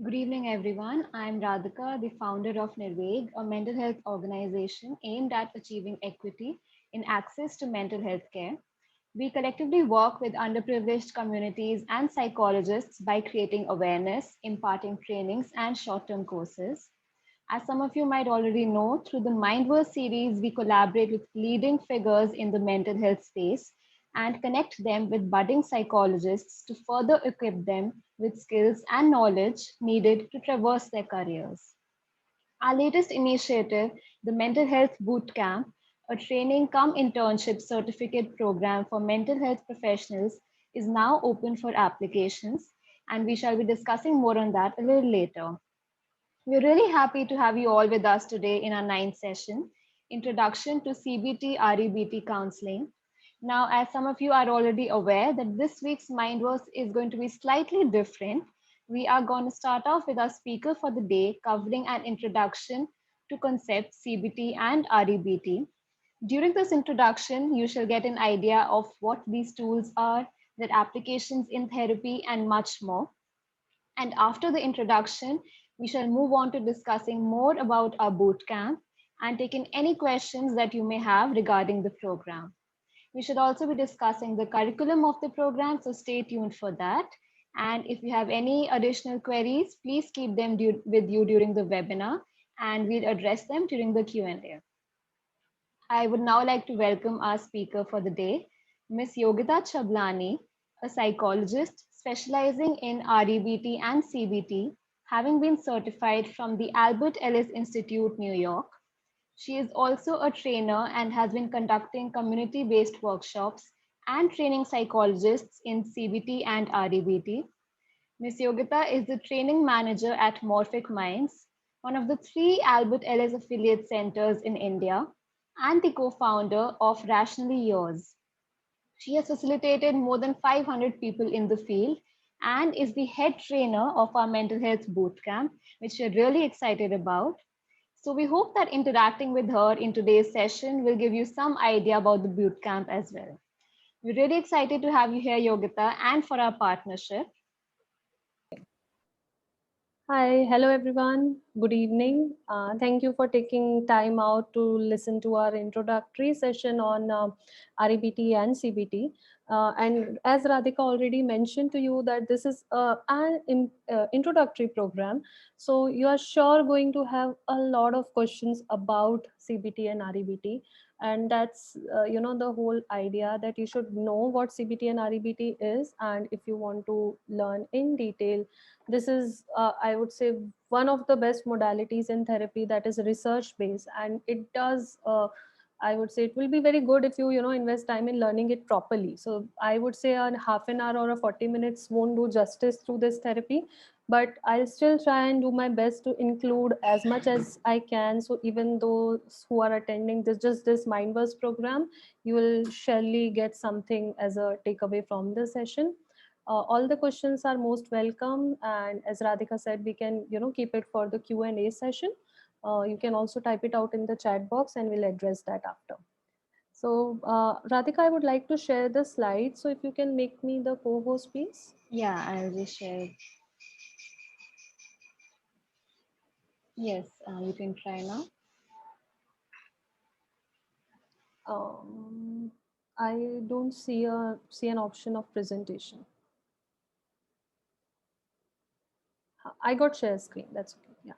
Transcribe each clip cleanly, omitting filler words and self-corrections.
Good evening, everyone. I'm Radhika, the founder of Nirveg, a mental health organization aimed at achieving equity in access to mental health care. We collectively work with underprivileged communities and psychologists by creating awareness, imparting trainings, and short term courses. As some of you might already know, through the Mindverse series, we collaborate with leading figures in the mental health space and connect them with budding psychologists to further equip them with skills and knowledge needed to traverse their careers. Our latest initiative, the Mental Health Boot Camp, a training cum internship certificate program for mental health professionals, is now open for applications, and we shall be discussing more on that a little later. We're really happy to have you all with us today in our ninth session, Introduction to CBT REBT Counseling. Now, as some of you are already aware that this week's Mindverse is going to be slightly different, we are going to start off with our speaker for the day covering an introduction to concepts CBT and REBT. During this introduction, you shall get an idea of what these tools are, their applications in therapy, and much more. And after the introduction, we shall move on to discussing more about our boot camp and taking any questions that you may have regarding the program. We should also be discussing the curriculum of the program, so stay tuned for that. And if you have any additional queries, please keep them with you during the webinar, and we'll address them during the Q&A. I would now like to welcome our speaker for the day, Ms. Yogita Chablani, a psychologist specializing in REBT and CBT, having been certified from the Albert Ellis Institute, New York. She is also a trainer and has been conducting community-based workshops and training psychologists in CBT and REBT. Ms. Yogita is the training manager at Morphic Minds, one of the three Albert Ellis affiliate centers in India, and the co-founder of Rationally Yours. She has facilitated more than 500 people in the field and is the head trainer of our mental health bootcamp, which we're really excited about. So we hope that interacting with her in today's session will give you some idea about the bootcamp as well. We're really excited to have you here, Yogita, and for our partnership. Hi, hello everyone. Good evening. Thank you for taking time out to listen to our introductory session on REBT and CBT. And as Radhika already mentioned to you that this is an introductory program. So you are sure going to have a lot of questions about CBT and REBT. And that's, the whole idea that you should know what CBT and REBT is. And if you want to learn in detail, this is I would say one of the best modalities in therapy that is research based, and it does I would say it will be very good if you invest time in learning it properly. So I would say a half an hour or a 40 minutes won't do justice through this therapy, but I'll still try and do my best to include as much as I can. So even those who are attending this Mindverse program, you will surely get something as a takeaway from the session. All the questions are most welcome, and as Radhika said, we can keep it for the Q&A session. You can also type it out in the chat box and we'll address that after. So Radhika, I would like to share the slides, so if you can make me the co-host, please. Yeah, I'll just share. Yes, you can try now. um, I don't see an option of presentation. I got share screen, that's okay. Yeah.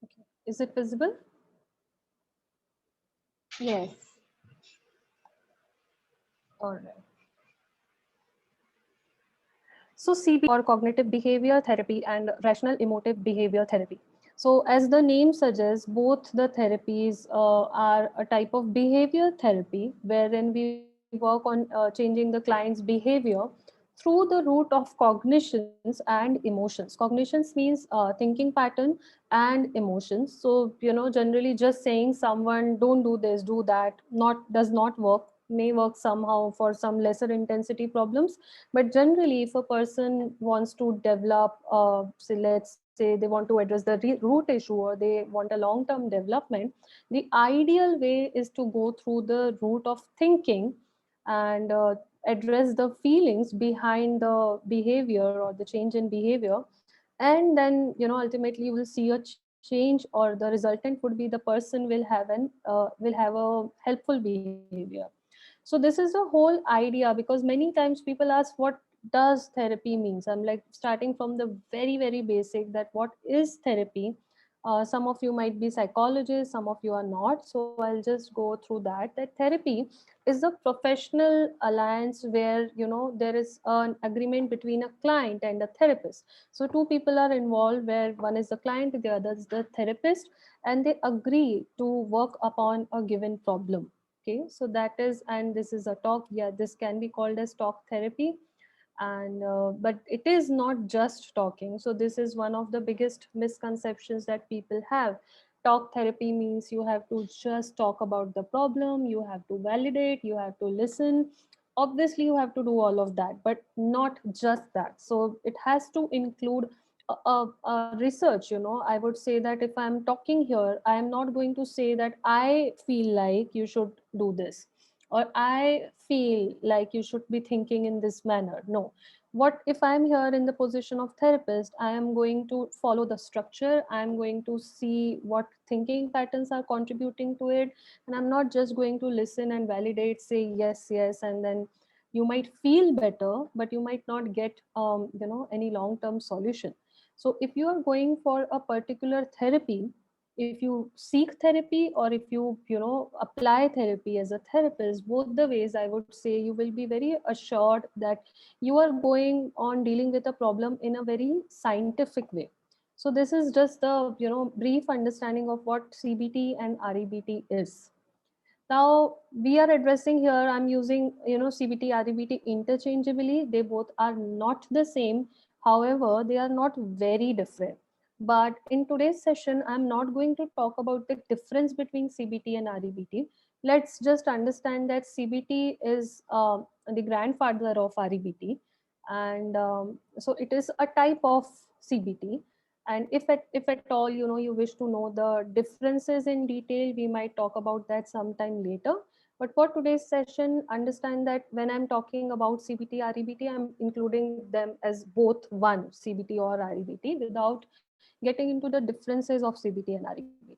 Okay, is it visible? Yes. All right. So CBT or cognitive behavior therapy and rational emotive behavior therapy. So as the name suggests, both the therapies are a type of behavior therapy wherein we work on changing the client's behavior through the root of cognitions and emotions. Cognitions means thinking pattern and emotions. So generally just saying someone don't do this, do that, not does not work. may work somehow for some lesser intensity problems. But generally, if a person wants to develop, say, let's say they want to address the root issue, or they want a long term development, the ideal way is to go through the route of thinking and address the feelings behind the behavior or the change in behavior. And then, ultimately you will see a change, or the resultant would be the person will have a helpful behavior. So this is the whole idea, because many times people ask, what does therapy means? I'm like, starting from the very, very basic, that what is therapy. Some of you might be psychologists, some of you are not, so I'll just go through that therapy is a professional alliance where, there is an agreement between a client and a therapist. So two people are involved, where one is the client, the other is the therapist, and they agree to work upon a given problem. Okay, so that is, and this is a talk, yeah, this can be called as talk therapy. And but it is not just talking. So this is one of the biggest misconceptions that people have. Talk therapy means you have to just talk about the problem, you have to validate, you have to listen. Obviously you have to do all of that, but not just that. So it has to include a research. I would say that if I'm talking here, I am not going to say that I feel like you should do this, or I feel like you should be thinking in this manner. No. What if I'm here in the position of therapist? I am going to follow the structure. I'm going to see what thinking patterns are contributing to it. And I'm not just going to listen and validate, say yes, yes, and then you might feel better, but you might not get any long-term solution. So if you are going for a particular therapy, if you seek therapy, or if you apply therapy as a therapist, both the ways, I would say you will be very assured that you are going on dealing with a problem in a very scientific way. So this is just the brief understanding of what CBT and REBT is. Now we are addressing here, I'm using CBT, REBT interchangeably. They both are not the same. However, they are not very different. But in today's session, I'm not going to talk about the difference between CBT and REBT. Let's just understand that CBT is the grandfather of REBT. And so it is a type of CBT. And if at all you wish to know the differences in detail, we might talk about that sometime later. But for today's session, understand that when I'm talking about CBT, REBT, I'm including them as both one, CBT or REBT, without getting into the differences of CBT and REBT.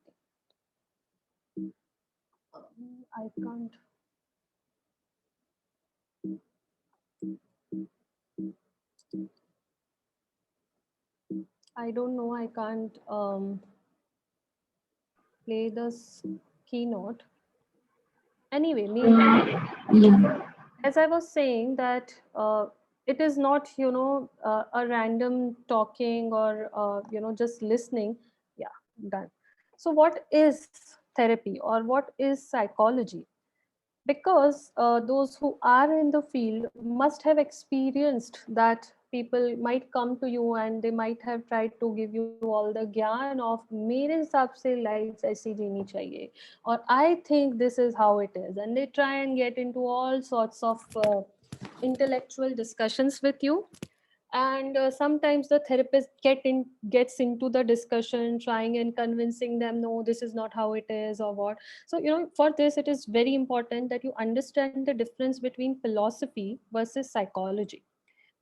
I can't. I don't know. I can't play this keynote. Anyway, meanwhile, as I was saying that it is not a random talking, or just listening. Yeah, done. So what is therapy, or what is psychology? Because those who are in the field must have experienced that people might come to you and they might have tried to give you all the gyan of mere hisab se life aisi jeeni chahiye, or I think this is how it is, and they try and get into all sorts of intellectual discussions with you. And sometimes the therapist gets into the discussion, trying and convincing them, no, this is not how it is, or what. So for this, it is very important that you understand the difference between philosophy versus psychology.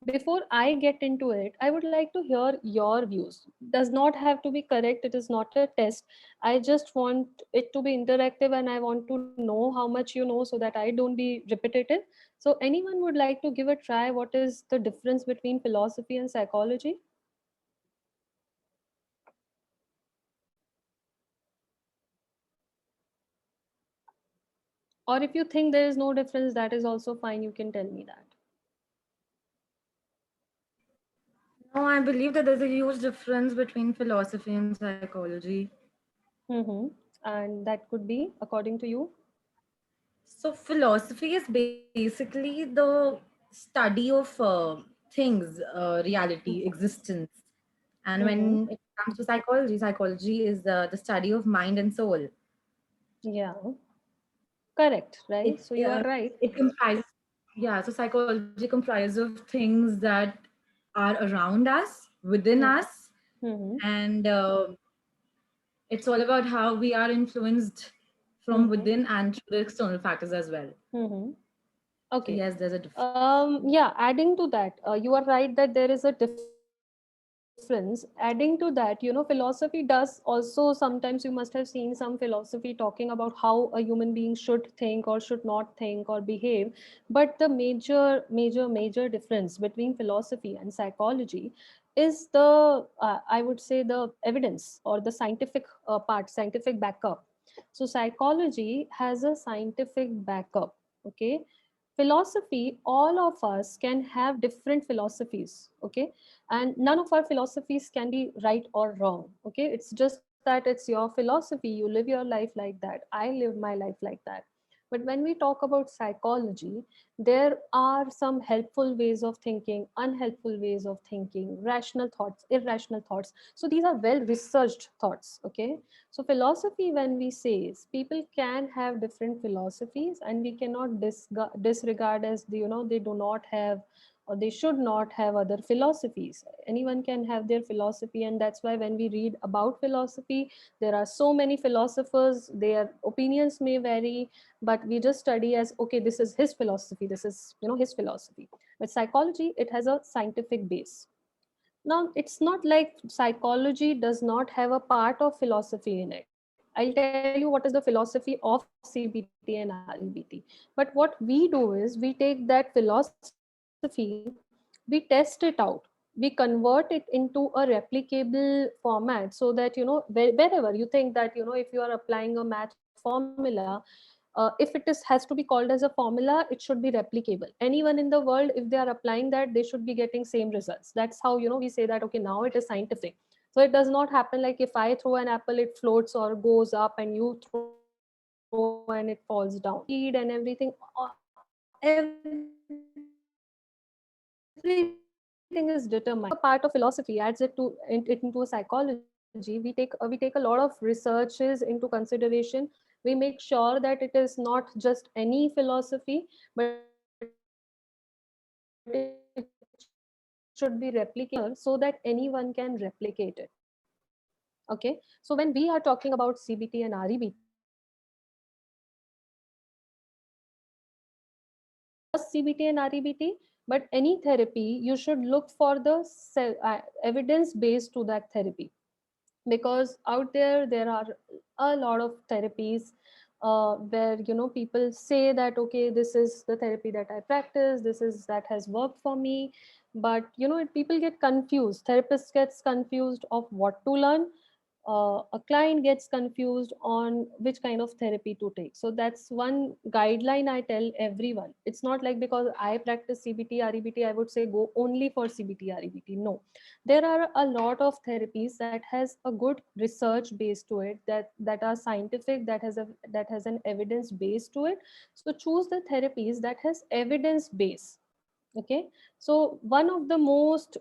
Before I get into it, I would like to hear your views. Does not have to be correct, it is not a test. I just want it to be interactive, and I want to know how much you know, so that I don't be repetitive. So anyone would like to give a try, what is the difference between philosophy and psychology? Or if you think there is no difference, that is also fine, you can tell me that. No, I believe that there's a huge difference between philosophy and psychology. Mm-hmm. And that could be according to you. So, philosophy is basically the study of things, reality, existence. And Mm-hmm. when it comes to psychology, psychology is the study of mind and soul. Yeah. Correct, right? It So you are right. it comprises, yeah. So psychology comprises of things that are around us, within Hmm. us, Hmm. and it's all about how we are influenced from Hmm. within and through the external factors as well. Hmm. So Okay. yes, there's a difference. Yeah, adding to that, you are right that there is a difference. Adding to that, philosophy does also sometimes, you must have seen some philosophy talking about how a human being should think or should not think or behave. But the major difference between philosophy and psychology is I would say, the evidence or the scientific part, scientific backup. So psychology has a scientific backup. Okay. Philosophy, all of us can have different philosophies. Okay. And none of our philosophies can be right or wrong. Okay. It's just that it's your philosophy, you live your life like that, I live my life like that. But when we talk about psychology, there are some helpful ways of thinking, unhelpful ways of thinking, rational thoughts, irrational thoughts. So these are well researched thoughts. Okay. So philosophy, when we say, is people can have different philosophies, and we cannot disregard as they do not have, or they should not have other philosophies. Anyone can have their philosophy, and that's why when we read about philosophy, there are so many philosophers, their opinions may vary, but we just study as, okay, this is his philosophy, this is his philosophy. But psychology, it has a scientific base. Now, it's not like psychology does not have a part of philosophy in it. I'll tell you what is the philosophy of CBT and REBT. But what we do is we take that philosophy, we test it out, we convert it into a replicable format, so that wherever you think that if you are applying a math formula, if it is has to be called as a formula, it should be replicable. Anyone in the world, if they are applying that, they should be getting same results. That's how we say that, okay, now it is scientific. So it does not happen like if I throw an apple, it floats or goes up, and you throw and it falls down. Speed and everything, everything is determined. So when a part of philosophy adds it into a psychology, we take a lot of researches into consideration. We make sure that it is not just any philosophy, but it should be replicable in a manner so that anyone can replicate it. Okay. So when we are talking about CBT and REBT, but any therapy, you should look for the evidence based to that therapy. Because out there are a lot of therapies where people say that, okay, this is the therapy that I practice, this is that has worked for me. But people get confused, therapist gets confused of what to learn, a client gets confused on which kind of therapy to take. So that's one guideline I tell everyone. It's not like because I practice CBT, REBT, I would say go only for CBT, REBT. No, there are a lot of therapies that has a good research base to it, that are scientific, that has an evidence base to it. So choose the therapies that has evidence base. Okay. So one of the most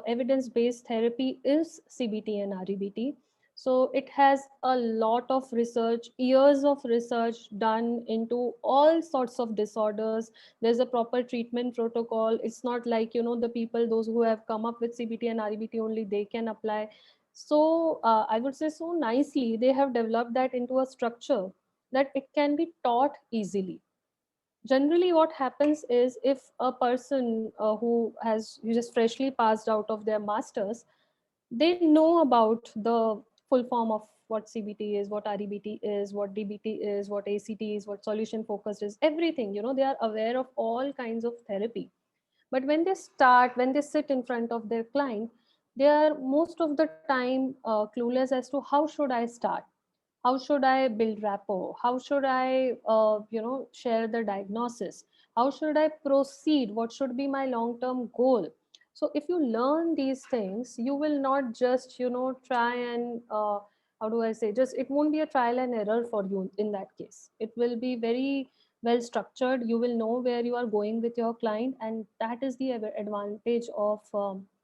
evidence based therapy is CBT and REBT. So it has a lot of research, years of research done into all sorts of disorders. There's a proper treatment protocol. It's not like the people, those who have come up with CBT and REBT, only they can apply. So I would say, so nicely they have developed that into a structure that it can be taught easily. Generally what happens is, if a person who just freshly passed out of their masters, they know about the full form of what CBT is, what REBT is, what DBT is, what ACT is, what solution focused is, everything. They are aware of all kinds of therapy. But when they sit in front of their client, they are most of the time clueless as to how should I start, how should I build rapport, how should I share the diagnosis, how should I proceed, what should be my long term goal. So if you learn these things, you will not just try and how do I say, just it won't be a trial and error for you. In that case, it will be very well structured. You will know where you are going with your client, and that is the advantage of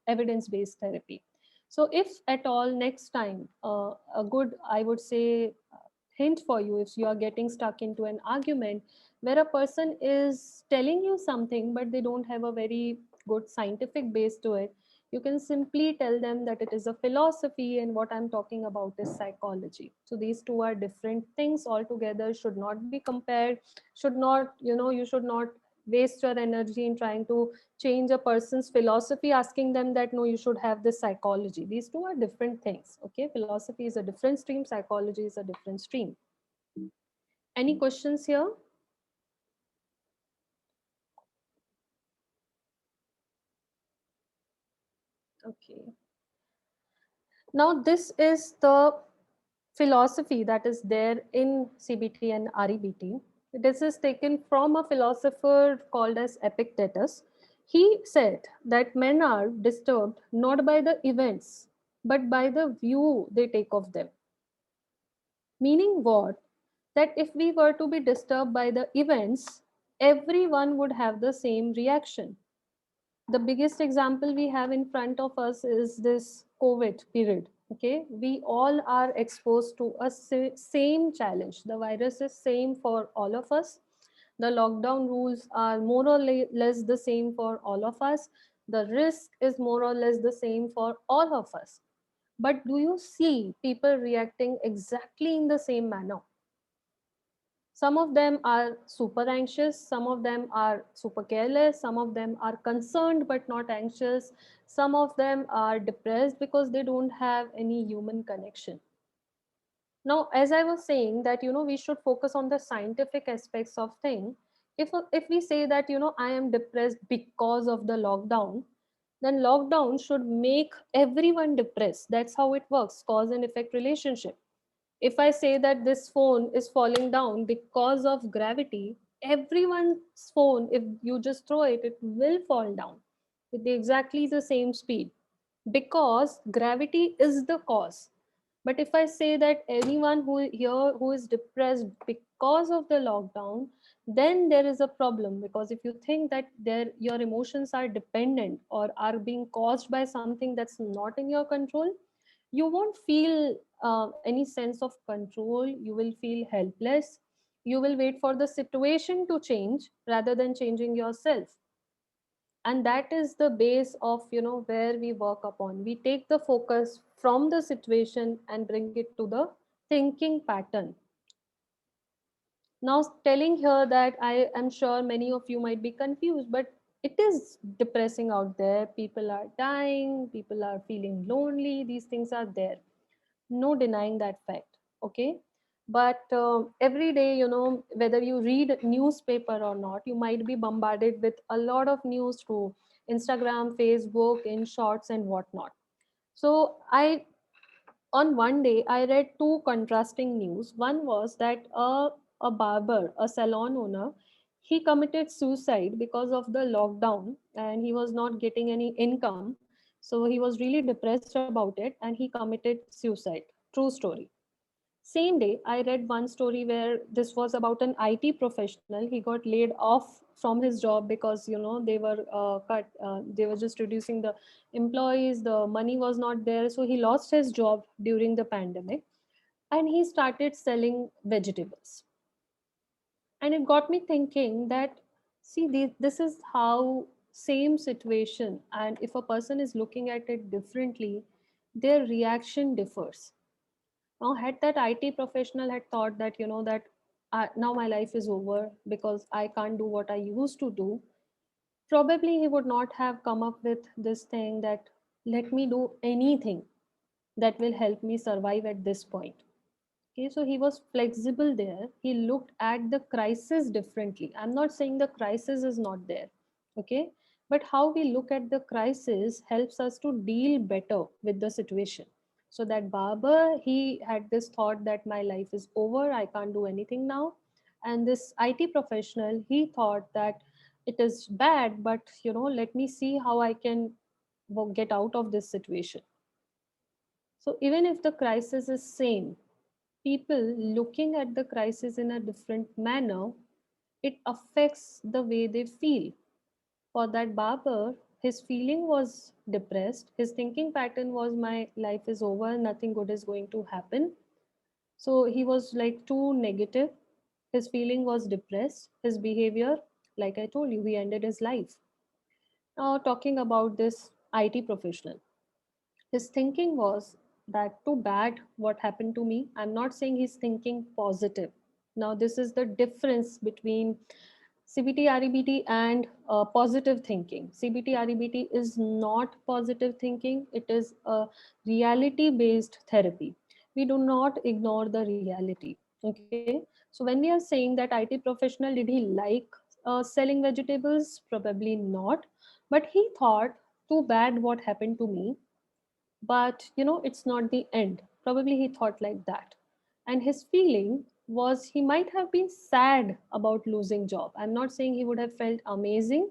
evidence based therapy. So if at all next time a good, I would say, hint for you if you are getting stuck into an argument where a person is telling you something but they don't have a very good scientific base to it. You can simply tell them that it is a philosophy and what I'm talking about is psychology. So these two are different things altogether, should not be compared, should not, you should not waste your energy in trying to change a person's philosophy, asking them that no, you should have this psychology. These two are different things. Okay, philosophy is a different stream, psychology is a different stream. Any questions here? Okay, now this is the philosophy that is there in CBT and REBT. This is taken from a philosopher called as Epictetus. He said that men are disturbed not by the events, but by the view they take of them. Meaning what? That if we were to be disturbed by the events, everyone would have the same reaction. The biggest example we have in front of us is this COVID period. Okay, we all are exposed to a same challenge. The virus is same for all of us. The lockdown rules are more or less the same for all of us. The risk is more or less the same for all of us. But do you see people reacting exactly in the same manner? Some of them are super anxious, some of them are super careless, some of them are concerned but not anxious, some of them are depressed because they don't have any human connection. Now, as I was saying that, we should focus on the scientific aspects of thing. If we say that, I am depressed because of the lockdown, then lockdown should make everyone depressed. That's how it works, cause and effect relationship. If I say that this phone is falling down because of gravity, everyone's phone, if you just throw it, it will fall down with exactly the same speed because gravity is the cause. But if I say that anyone who is depressed because of the lockdown, then there is a problem, because if you think that your emotions are dependent or are being caused by something that's not in your control, you won't feel any sense of control. You will feel helpless. You will wait for the situation to change rather than changing yourself. And that is the base of, where we work upon. We take the focus from the situation and bring it to the thinking pattern. Now, telling here that I am sure many of you might be confused, but it is depressing out there. People are dying, people are feeling lonely, these things are there, no denying that fact. Okay, but every day, whether you read newspaper or not, you might be bombarded with a lot of news through Instagram, Facebook, in shorts and whatnot. So on one day I read two contrasting news. One was that a barber, a salon owner, he committed suicide because of the lockdown and he was not getting any income. So he was really depressed about it and he committed suicide. True story. Same day, I read one story where this was about an IT professional. He got laid off from his job because they were cut. They were just reducing the employees. The money was not there, so he lost his job during the pandemic, and he started selling vegetables. And it got me thinking that, see, this is how same situation, and if a person is looking at it differently, their reaction differs. Now, had that IT professional had thought that, that now my life is over because I can't do what I used to do, probably he would not have come up with this thing that let me do anything that will help me survive at this point. Okay, so he was flexible there. He looked at the crisis differently. I'm not saying the crisis is not there, okay, but how we look at the crisis helps us to deal better with the situation. So that barber, he had this thought that my life is over, I can't do anything now. And this IT professional, he thought that it is bad, but let me see how I can get out of this situation. So even if the crisis is same, people looking at the crisis in a different manner, it affects the way they feel. For that barber, his feeling was depressed. His thinking pattern was my life is over, nothing good is going to happen. So he was like too negative. His feeling was depressed. His behavior, like I told you, he ended his life. Now, talking about this IT professional, his thinking was that too bad what happened to me. I'm not saying he's thinking positive. Now, this is the difference between CBT, REBT, and positive thinking. CBT, REBT is not positive thinking, it is a reality based therapy. We do not ignore the reality. Okay. So, when we are saying that IT professional, did he like selling vegetables? Probably not. But he thought, too bad what happened to me, but it's not the end. Probably he thought like that. And his feeling was he might have been sad about losing job. I'm not saying he would have felt amazing.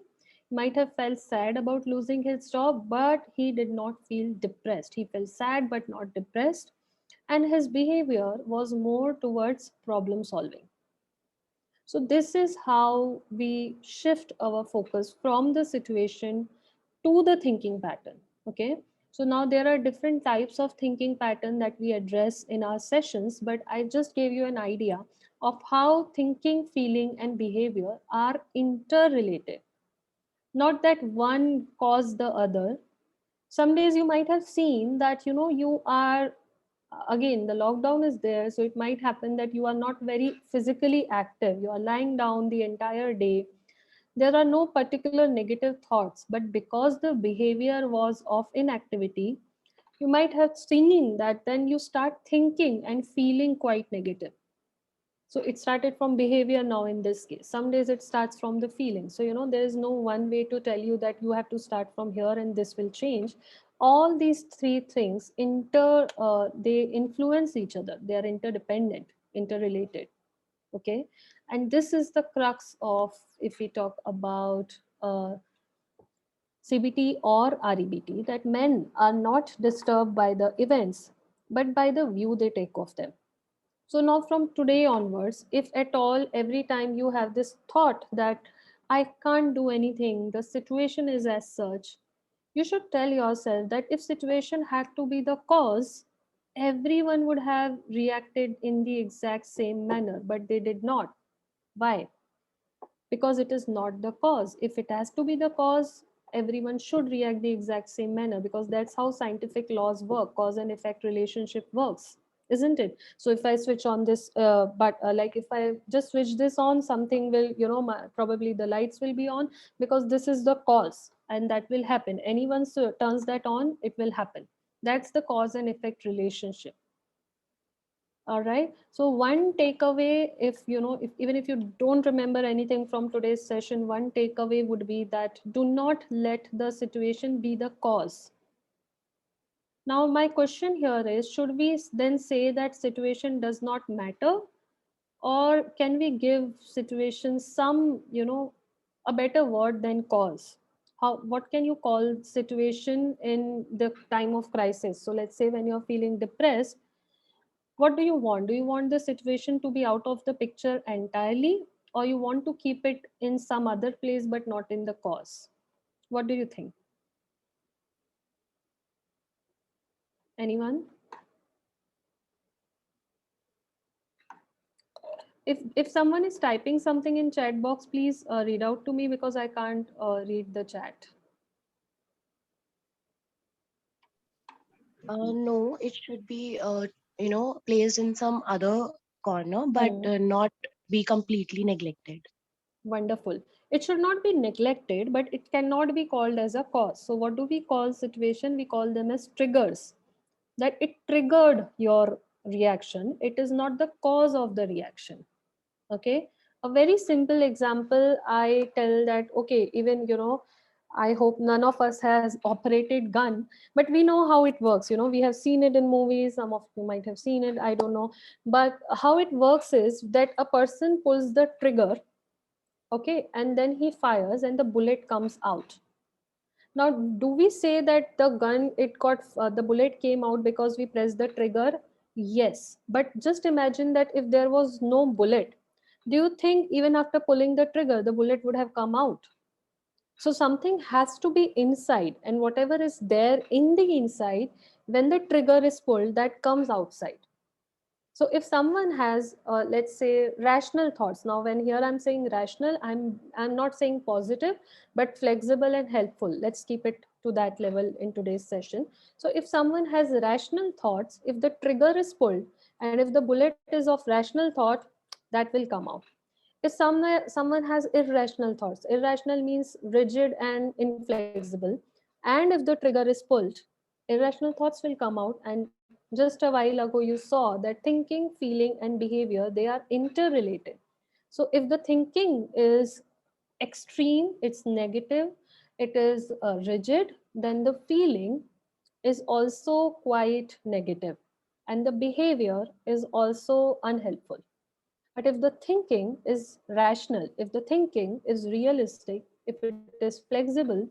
He might have felt sad about losing his job, but he did not feel depressed. He felt sad but not depressed. And his behavior was more towards problem solving. So this is how we shift our focus from the situation to the thinking pattern. Okay. So now there are different types of thinking pattern that we address in our sessions, but I just gave you an idea of how thinking, feeling, and behavior are interrelated. Not that one caused the other. Some days you might have seen that you are, again, the lockdown is there, so it might happen that you are not very physically active. You are lying down the entire day. There are no particular negative thoughts, but because the behavior was of inactivity, you might have seen that then you start thinking and feeling quite negative. So it started from behavior. Now in this case, some days it starts from the feeling. So there is no one way to tell you that you have to start from here and this will change. All these three things they influence each other. They are interdependent, interrelated. Okay. And this is the crux of, if we talk about CBT or REBT, that men are not disturbed by the events but by the view they take of them. So now from today onwards, if at all, every time you have this thought that I can't do anything, the situation is as such, you should tell yourself that if situation had to be the cause, everyone would have reacted in the exact same manner, but they did not. Why? Because it is not the cause. If it has to be the cause, everyone should react the exact same manner, because that's how scientific laws work. Cause and effect relationship works, isn't it? So if I switch on this but like if I just switch this on, something will, probably the lights will be on, because this is the cause, and that will happen. Anyone turns that on, it will happen. That's the cause and effect relationship. All right. So one takeaway, if if even if you don't remember anything from today's session, one takeaway would be that do not let the situation be the cause. Now, my question here is, should we then say that situation does not matter, or can we give situation some, a better word than cause? What can you call situation in the time of crisis? So let's say when you're feeling depressed, what do you want? Do you want the situation to be out of the picture entirely, or you want to keep it in some other place but not in the cause? What do you think? Anyone? If someone is typing something in chat box, please read out to me, because I can't read the chat. No, it should be, placed in some other corner, but Hmm. not be completely neglected. Wonderful. It should not be neglected, but it cannot be called as a cause. So what do we call situation? We call them as triggers. That it triggered your reaction. It is not the cause of the reaction. Okay. A very simple example, I tell that, okay, even, I hope none of us has operated gun, but we know how it works. We have seen it in movies. Some of you might have seen it, I don't know. But how it works is that a person pulls the trigger, okay, and then he fires and the bullet comes out. Now, do we say that the gun, it got, the bullet came out because we pressed the trigger? Yes. But just imagine that if there was no bullet, do you think even after pulling the trigger, the bullet would have come out? So something has to be inside, and whatever is there in the inside, when the trigger is pulled, that comes outside. So if someone has, let's say, rational thoughts. Now, when here I'm saying rational, I'm not saying positive, but flexible and helpful. Let's keep it to that level in today's session. So if someone has rational thoughts, if the trigger is pulled, and if the bullet is of rational thought, that will come out. If someone has irrational thoughts, irrational means rigid and inflexible, and if the trigger is pulled, irrational thoughts will come out. And just a while ago you saw that thinking, feeling and behavior, they are interrelated. So if the thinking is extreme, it's negative, it is rigid, then the feeling is also quite negative, and the behavior is also unhelpful. But if the thinking is rational, if the thinking is realistic, if it is flexible,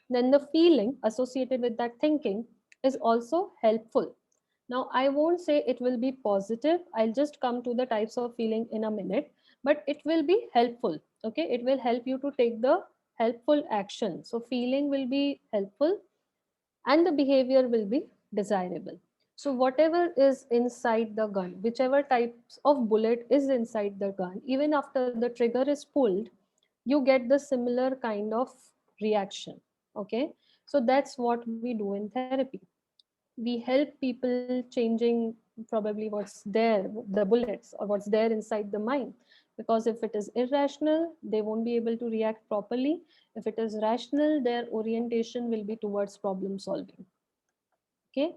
then the feeling associated with that thinking is also helpful. Now, I won't say it will be positive. I'll just come to the types of feeling in a minute, but it will be helpful. Okay, it will help you to take the helpful action. So, feeling will be helpful and the behavior will be desirable. So whatever is inside the gun, whichever types of bullet is inside the gun, even after the trigger is pulled, you get the similar kind of reaction. Okay, so that's what we do in therapy. We help people changing probably what's there, the bullets, or what's there inside the mind. Because if it is irrational, they won't be able to react properly. If it is rational, their orientation will be towards problem solving. Okay,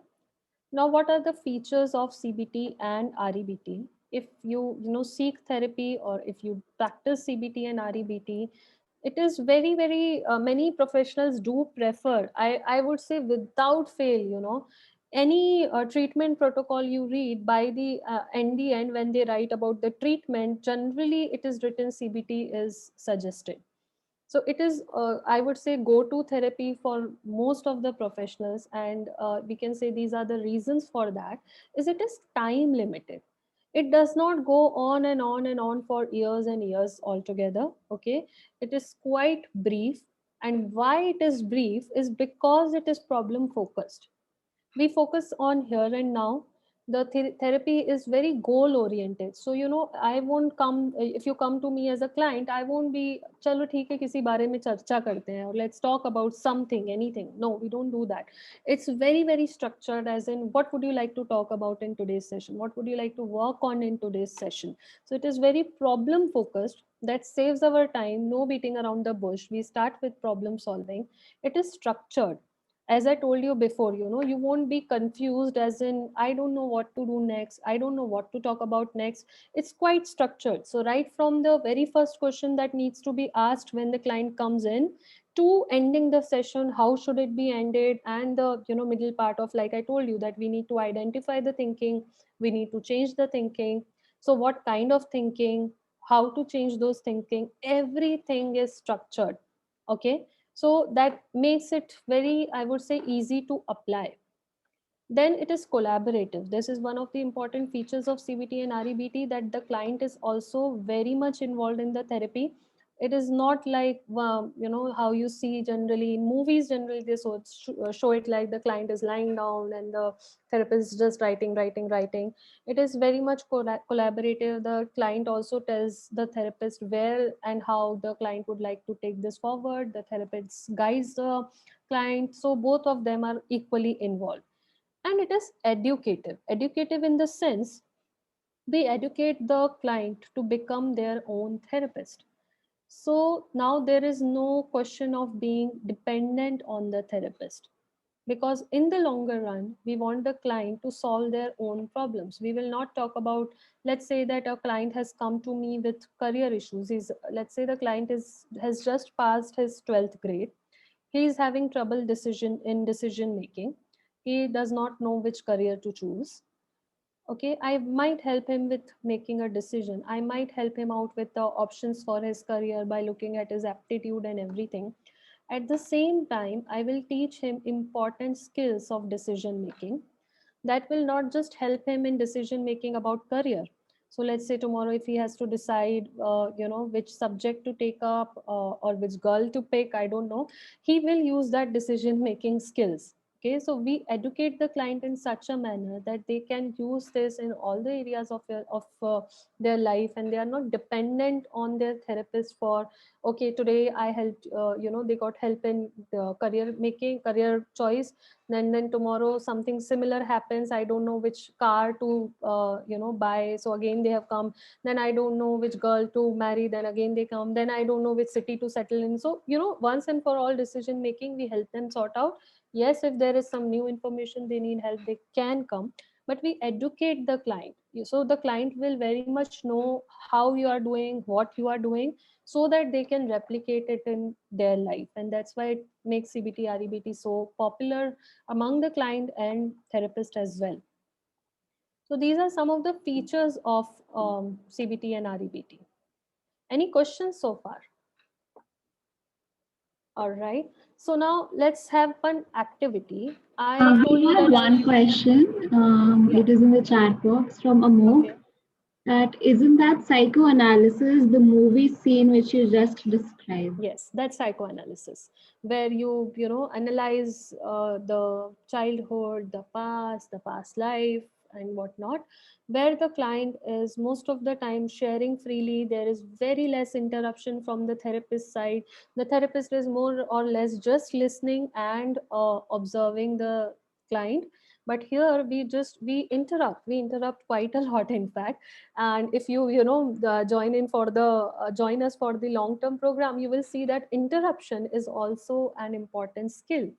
now what are the features of CBT and REBT? If you seek therapy, or if you practice CBT and REBT, it is very many professionals do prefer, I would say without fail, any treatment protocol you read by the NDN, when they write about the treatment, generally it is written CBT is suggested. So it is, I would say, go to therapy for most of the professionals. And we can say these are the reasons for that. Is it is time limited. It does not go on and on and on for years and years altogether. Okay, it is quite brief. And why it is brief is because it is problem focused. We focus on here and now. The therapy is very goal oriented. So I won't come, if you come to me as a client, I won't be chalo theek hai kisi bare mein charcha karte hain or let's talk about something, anything. No, we don't do that. It's very structured, as in what would you like to talk about in today's session, what would you like to work on in today's session. So it is very problem focused. That saves our time, no beating around the bush. We start with problem solving. It is structured. As I told you before, you won't be confused, as in I don't know what to do next, I don't know what to talk about next. It's quite structured. So right from the very first question that needs to be asked when the client comes in, to ending the session, how should it be ended, and the middle part of, like I told you, that we need to identify the thinking, we need to change the thinking. So what kind of thinking, how to change those thinking, everything is structured. Okay, so that makes it very, I would say, easy to apply. Then it is collaborative. This is one of the important features of CBT and REBT, that the client is also very much involved in the therapy. It is not like how you see generally in movies. Generally they show it like the client is lying down and the therapist is just writing. It is very much collaborative. The client also tells the therapist where and how the client would like to take this forward. The therapist guides the client, so both of them are equally involved. And it is educative in the sense, we educate the client to become their own therapist. So now there is no question of being dependent on the therapist, because in the longer run we want the client to solve their own problems. We will not talk about, let's say that a client has come to me with career issues. Let's say the client has just passed his 12th grade. He is having trouble decision making. He does not know which career to choose. Okay, I might help him with making a decision. I might help him out with the options for his career by looking at his aptitude and everything. At the same time, I will teach him important skills of decision making that will not just help him in decision making about career. So let's say tomorrow if he has to decide which subject to take up, or which girl to pick, I don't know, he will use that decision making skills. Okay, so we educate the client in such a manner that they can use this in all the areas of their life, and they are not dependent on their therapist for, okay, today I helped, they got help in the career choice, then tomorrow something similar happens, I don't know which car to buy, so again they have come, then I don't know which girl to marry, then again they come, then I don't know which city to settle in. So once and for all decision making, we help them sort out. Yes, if there is some new information they need help, they can come, but we educate the client. So the client will very much know how you are doing, what you are doing, so that they can replicate it in their life. And that's why it makes CBT REBT so popular among the client and therapist as well. So these are some of the features of CBT and REBT. Any questions so far? All right. So now let's have one activity. I told We you have that one question. Yeah. It is in the chat box from Amok. Okay. That isn't that psychoanalysis, the movie scene which you just described? Yes, that's psychoanalysis, where you analyze the childhood, the past life, and whatnot, where the client is most of the time sharing freely. There is very less interruption from the therapist side. The therapist is more or less just listening and observing the client. But here we interrupt quite a lot, in fact. And if you join us for the long term program, you will see that interruption is also an important skill,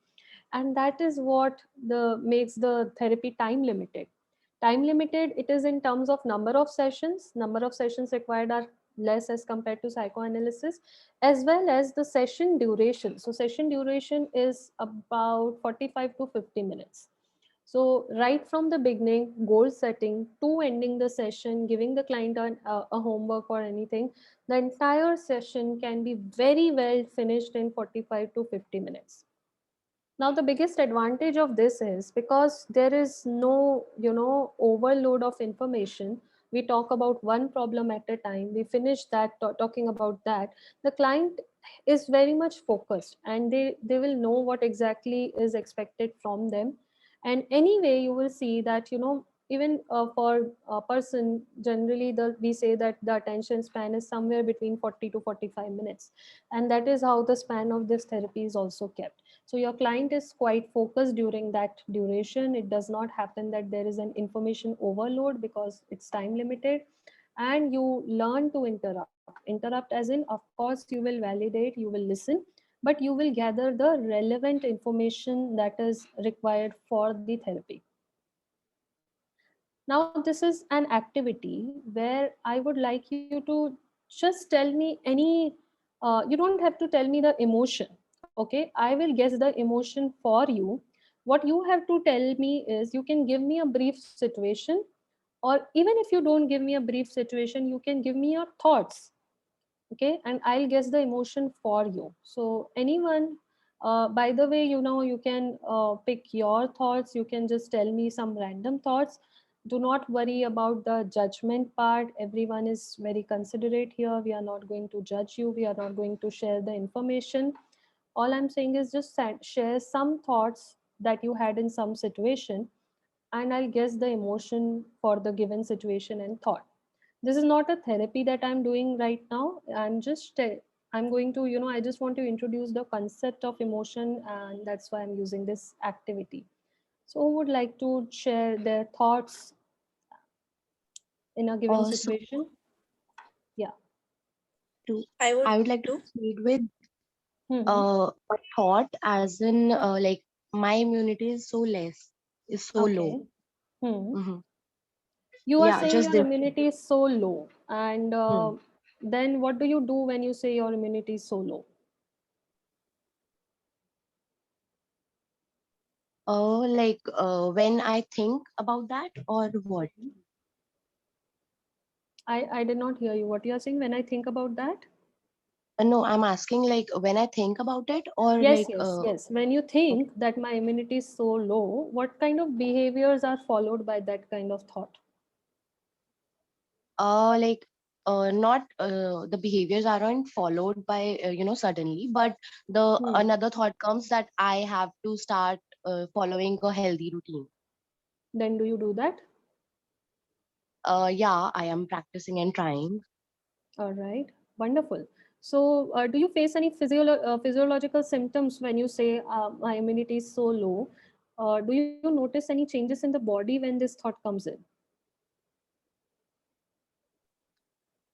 and that is what the makes the therapy time limited. It is in terms of number of sessions required are less as compared to psychoanalysis, as well as the session duration. So session duration is about 45 to 50 minutes. So right from the beginning, goal setting to ending the session, giving the client a homework or anything, the entire session can be very well finished in 45 to 50 minutes. Now, the biggest advantage of this is because there is no, overload of information. We talk about one problem at a time. We finish that, talking about that. The client is very much focused, and they will know what exactly is expected from them. And anyway, you will see that, even for a person, generally we say that the attention span is somewhere between 40 to 45 minutes. And that is how the span of this therapy is also kept. So your client is quite focused during that duration. It does not happen that there is an information overload because it's time limited. And you learn to interrupt as in, of course, you will validate, you will listen, but you will gather the relevant information that is required for the therapy. Now this is an activity where I would like you to just tell me any, you don't have to tell me the emotion. Okay, I will guess the emotion for you. What you have to tell me is, you can give me a brief situation, or even if you don't give me a brief situation, you can give me your thoughts. Okay, and I'll guess the emotion for you. So anyone, by the way, you can pick your thoughts. You can just tell me some random thoughts. Do not worry about the judgment part. Everyone is very considerate here. We are not going to judge you. We are not going to share the information. All I'm saying is just share some thoughts that you had in some situation, and I'll guess the emotion for the given situation and thought. This is not a therapy that I'm doing right now. I'm going to, I just want to introduce the concept of emotion, and that's why I'm using this activity. So who would like to share their thoughts in a given So situation? Yeah. I would like to proceed with Hmm. a thought, as in like my immunity is so low. Okay. Hmm. Hmm. You are Yeah, saying just your this. immunity is so low, and Hmm. then what do you do when you say your immunity is so low? Like when I think about that, or what? I did not hear you. What you are saying, when I think about that? No, I'm asking like when I think about it, or Yes, like yes, yes. When you okay. think that my immunity is so low, what kind of behaviors are followed by that kind of thought? Like not the behaviors aren't followed by suddenly, but the Hmm. another thought comes that I have to start following a healthy routine. Then do you do that? Yeah, I am practicing and trying. All right, wonderful. So, do you face any physiological symptoms when you say my immunity is so low? Do you notice any changes in the body when this thought comes in?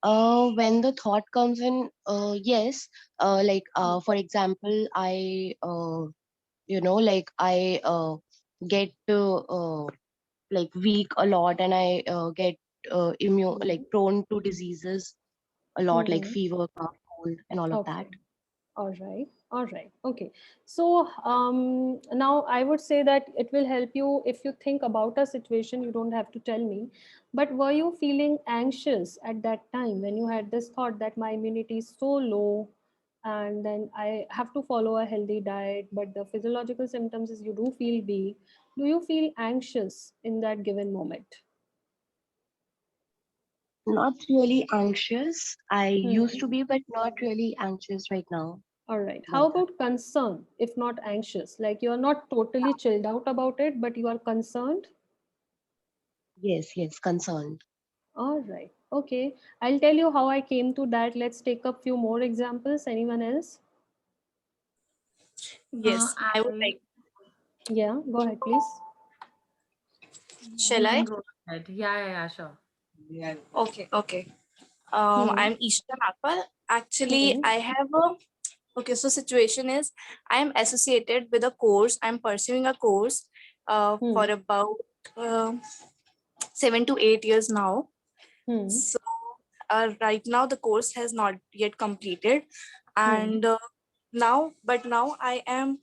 When the thought comes in, yes, for example, I get like weak a lot, and I get immune like prone to diseases a lot, like Mm-hmm. fever, cough, cold, and all of that. Okay. All right. All right. Okay. So now I would say that it will help you if you think about a situation. You don't have to tell me. But were you feeling anxious at that time when you had this thought that my immunity is so low and then I have to follow a healthy diet, but the physiological symptoms is you do feel weak. Do you feel anxious in that given moment? Not really anxious. I used Hmm. to be, but not really anxious right now. All right. How Like that. about concern, if not anxious? Like you're not totally chilled out about it, but you are concerned? Yes, yes, concerned. All right. Okay. I'll tell you how I came to that. Let's take a few more examples. Anyone else? Yes, I would I like. Yeah, go ahead, please. Shall You can I? go ahead. Yeah, sure. Okay, okay. Hmm. I'm Ishta Nagpal. Actually, Hmm. I have a okay. So situation is, I am associated with a course. I'm pursuing a course, for Hmm. about 7 to 8 years now. Hmm. So right now the course has not yet completed, Hmm. and now I am,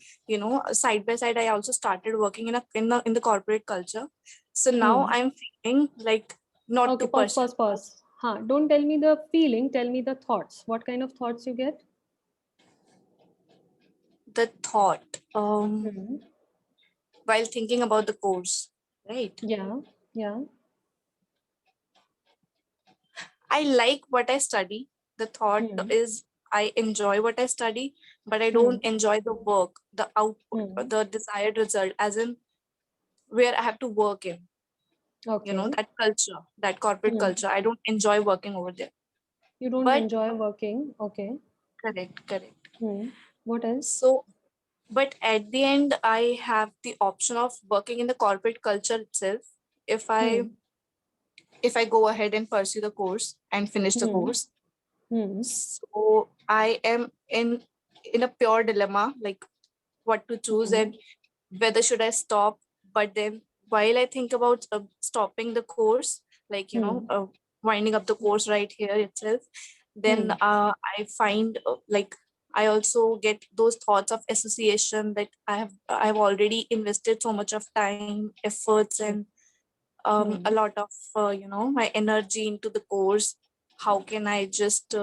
side by side I also started working in the corporate culture. So now Hmm. I'm feeling like not Okay, to pause, pursue pause, pause. Huh. Don't tell me the feeling, tell me the thoughts. What kind of thoughts you get? the thought Hmm. while thinking about the course, right? Yeah. Yeah. I like what I study. The thought Hmm. is I enjoy what I study, but I Hmm. don't enjoy the work, the output, Hmm. the desired result, as in where I have to work in, Okay. that culture, that corporate Hmm. culture. I don't enjoy working over there. You don't But enjoy working. Okay. correct, correct. Hmm. What else? So, but at the end, I have the option of working in the corporate culture itself. If I Hmm. if I go ahead and pursue the course and finish the Hmm. course, Hmm. so I am in a pure dilemma, like what to choose Hmm. and whether should I stop. But then while I think about stopping the course, like Hmm. winding up the course right here itself, then Hmm. I find like I also get those thoughts of association that I've already invested so much of time, efforts, and a Hmm. lot of my energy into the course. How can I just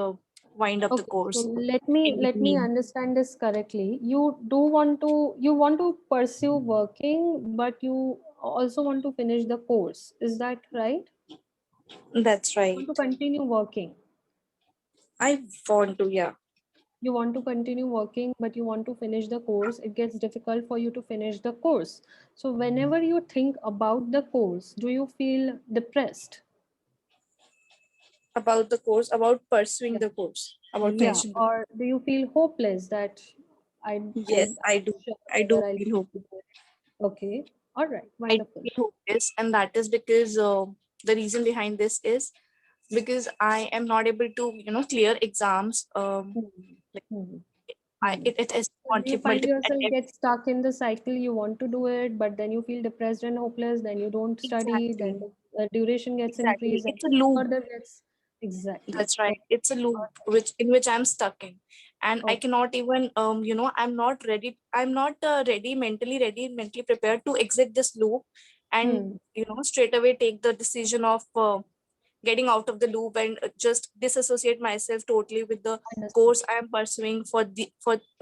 wind up the Okay, so course in let me between? understand this correctly. You want to pursue working, but you also want to finish the course. Is that right? That's You want to right. continue working. I want to, yeah. You want to continue working, but you want to finish the course. It gets difficult for you to finish the course. So whenever you think about the course, do you feel depressed? About the course, about pursuing Yeah. the course, about Yeah. finishing the course. Or do you feel hopeless that I'm Yes, I do. not sure I do whether I'll be feel able hopeless. to do it? Okay. All right. I do Wonderful. feel hopeless, and that is because the reason behind this is because I am not able to, clear exams. Hmm. Like Hmm. I, Hmm. it is So do you find multiple yourself attempts. get stuck in the cycle? You want to do it, but then you feel depressed and hopeless. Then you don't study. Exactly, Then the duration gets exactly. increased, and It's a loop. further gets exactly. That's right. Okay. It's a All loop in which I'm stuck in, and right. I Okay. cannot even I'm not ready. I'm not ready, mentally prepared to exit this loop, and Hmm. straight away take the decision of getting out of the loop and just disassociate myself totally with the Understood. course I am pursuing for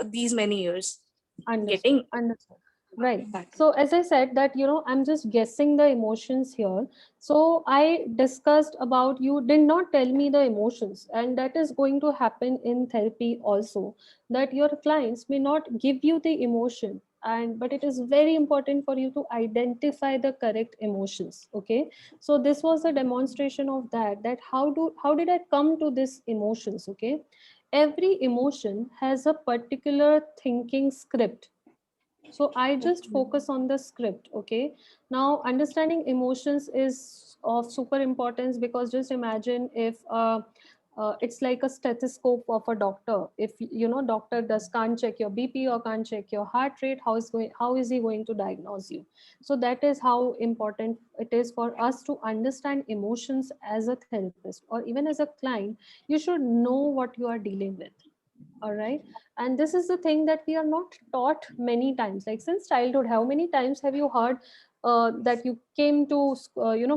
these many years. Understood. Getting Understood. Right. that. So as I said that, I'm just guessing the emotions here. So I discussed about you did not tell me the emotions, and that is going to happen in therapy also, that your clients may not give you the emotion. but it is very important for you to identify the correct emotions. Okay, so this was a demonstration of that how did I come to this emotions. Okay, every emotion has a particular thinking script, so I just focus on the script. Okay, now understanding emotions is of super importance, because just imagine if it's like a stethoscope of a doctor. If doctor does can't check your BP or can't check your heart rate, how is he going to diagnose you? So that is how important it is for us to understand emotions as a therapist or even as a client. You should know what you are dealing with. All right, and this is the thing that we are not taught many times, like since childhood. How many times have you heard that you came to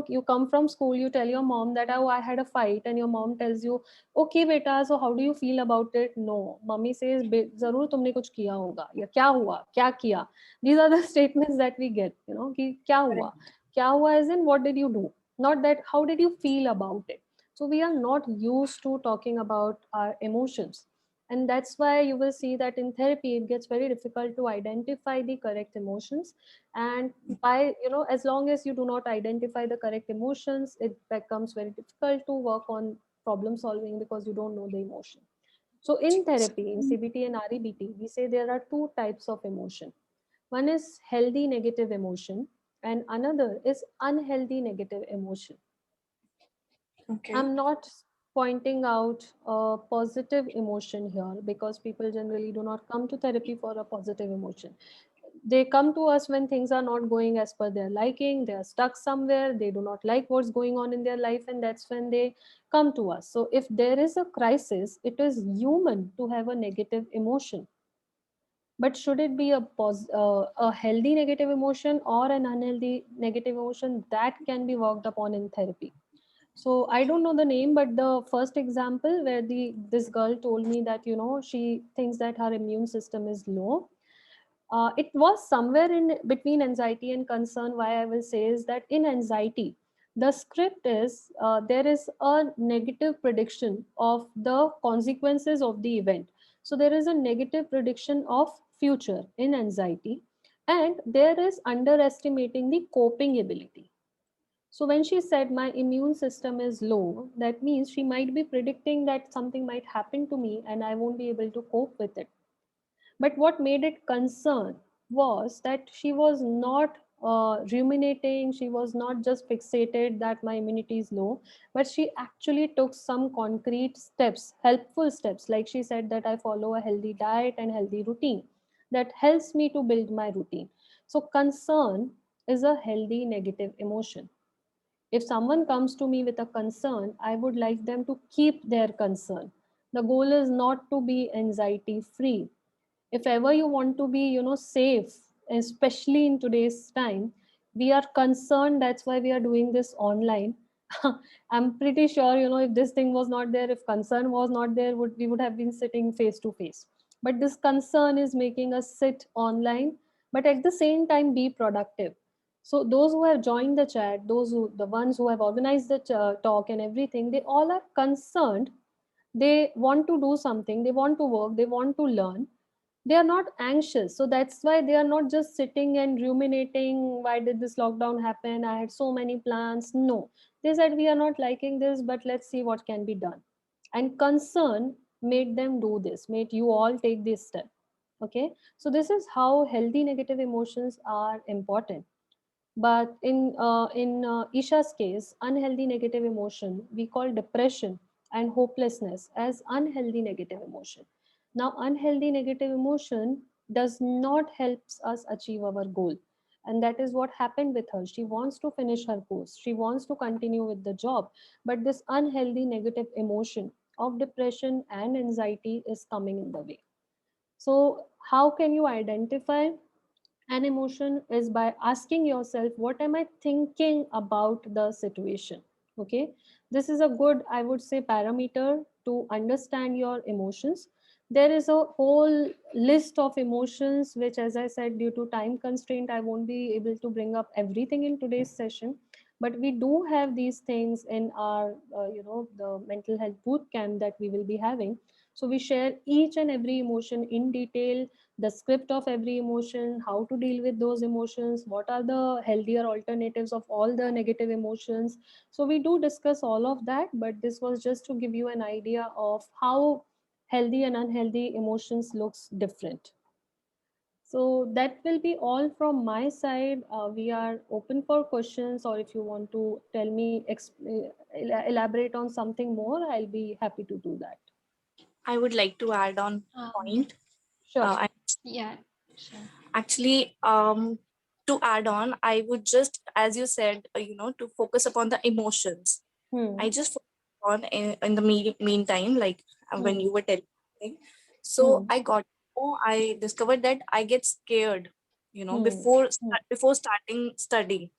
you come from school, you tell your mom that, oh, I had a fight, and your mom tells you, okay beta, so how do you feel about it? No, mummy says, zarur tumne kuch kiya hoga, ya kya hua, kya kiya. These are the statements that we get, ki kya hua. Kya hua as in what did you do, not that how did you feel about it. So we are not used to talking about our emotions, and that's why you will see that in therapy it gets very difficult to identify the correct emotions. And by as long as you do not identify the correct emotions, it becomes very difficult to work on problem solving, because you don't know the emotion. So in therapy, in CBT and REBT, we say there are two types of emotion. One is healthy negative emotion, and another is unhealthy negative emotion. Okay. I'm not pointing out a positive emotion here, because people generally do not come to therapy for a positive emotion. They come to us when things are not going as per their liking, they are stuck somewhere, they do not like what's going on in their life, and that's when they come to us. So if there is a crisis, it is human to have a negative emotion. But should it be a healthy negative emotion or an unhealthy negative emotion, that can be worked upon in therapy. So I don't know the name, but the first example where this girl told me that she thinks that her immune system is low. It was somewhere in between anxiety and concern. Why I will say is that in anxiety, the script is there is a negative prediction of the consequences of the event. So there is a negative prediction of future in anxiety, and there is underestimating the coping ability. So when she said my immune system is low, that means she might be predicting that something might happen to me and I won't be able to cope with it. But what made it concern was that she was not ruminating, she was not just fixated that my immunity is low, but she actually took some concrete steps, helpful steps. Like she said that I follow a healthy diet and healthy routine that helps me to build my routine. So concern is a healthy negative emotion. If someone comes to me with a concern, I would like them to keep their concern. The goal is not to be anxiety free. If ever you want to be, safe, especially in today's time, we are concerned. That's why we are doing this online. I'm pretty sure, if this thing was not there, if concern was not there, we would have been sitting face to face. But this concern is making us sit online, but at the same time be productive. So those who have joined the chat, the ones who have organized the talk and everything, they all are concerned. They want to do something, they want to work, they want to learn. They are not anxious, so that's why they are not just sitting and ruminating, why did this lockdown happen, I had so many plans. No, they said we are not liking this, but let's see what can be done. And concern made them do this, made you all take this step. Okay, so this is how healthy negative emotions are important. But in Isha's case, unhealthy negative emotion we call depression and hopelessness as unhealthy negative emotion. Now, unhealthy negative emotion does not helps us achieve our goal, and that is what happened with her. She wants to finish her course. She wants to continue with the job, but this unhealthy negative emotion of depression and anxiety is coming in the way. So, how can you identify an emotion? Is by asking yourself, what am I thinking about the situation? Okay, this is a good, I would say, parameter to understand your emotions. There is a whole list of emotions which, as I said, due to time constraint, I won't be able to bring up everything in today's session. But we do have these things in our the mental health boot camp that we will be having. So we share each and every emotion in detail, the script of every emotion, how to deal with those emotions, what are the healthier alternatives of all the negative emotions. So we do discuss all of that, but this was just to give you an idea of how healthy and unhealthy emotions looks different. So that will be all from my side. We are open for questions, or if you want to tell me, elaborate on something more, I'll be happy to do that. I would like to add on point. Sure. I Yeah, sure. actually, to add on, I would just, as you said, to focus upon the emotions. I just focused on in the meantime, like when you were telling. So I discovered that I get scared, before starting study.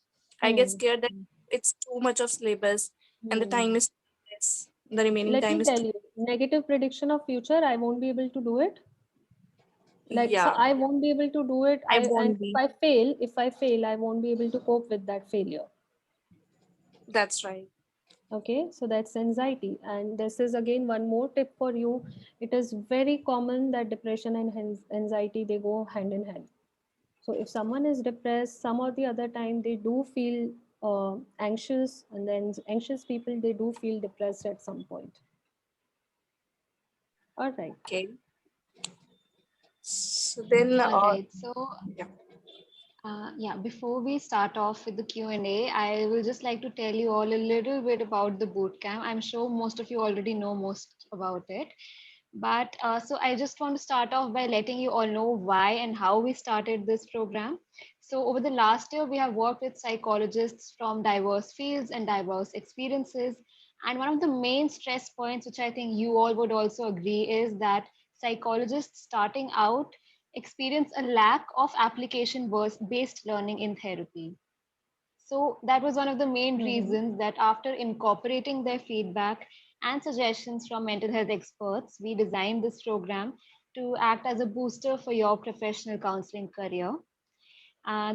I get scared that it's too much of syllabus and the time is less. The remaining Let time me is tell you, negative prediction of future, I won't be able to do it. Like, so yeah, I won't be able to do it. I And won't be. if I fail, I won't be able to cope with that failure. That's right. Okay, so that's anxiety. And this is again one more tip for you. It is very common that depression and anxiety, they go hand in hand. So if someone is depressed, some or the other time they do feel anxious, and then anxious people, they do feel depressed at some point. All right. Okay. So then, All right. So yeah. yeah, before we start off with the Q&A, I will just like to tell you all a little bit about the bootcamp. I'm sure most of you already know most about it. But so I just want to start off by letting you all know why and how we started this program. So over the last year, we have worked with psychologists from diverse fields and diverse experiences. And one of the main stress points, which I think you all would also agree, is that psychologists starting out experience a lack of application based learning in therapy. So that was one of the main reasons that after incorporating their feedback and suggestions from mental health experts, we designed this program to act as a booster for your professional counseling career.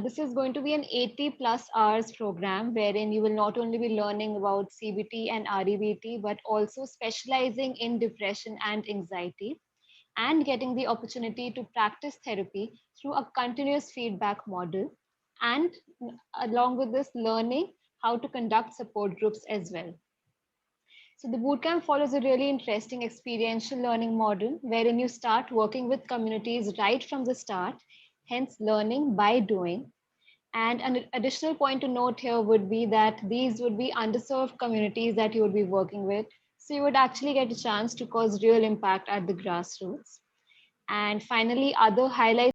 This is going to be an 80 plus hours program wherein you will not only be learning about CBT and REBT, but also specializing in depression and anxiety, and getting the opportunity to practice therapy through a continuous feedback model, and along with this, learning how to conduct support groups as well. So the bootcamp follows a really interesting experiential learning model wherein you start working with communities right from the start, hence learning by doing. And an additional point to note here would be that these would be underserved communities that you would be working with. So you would actually get a chance to cause real impact at the grassroots. And finally, other highlights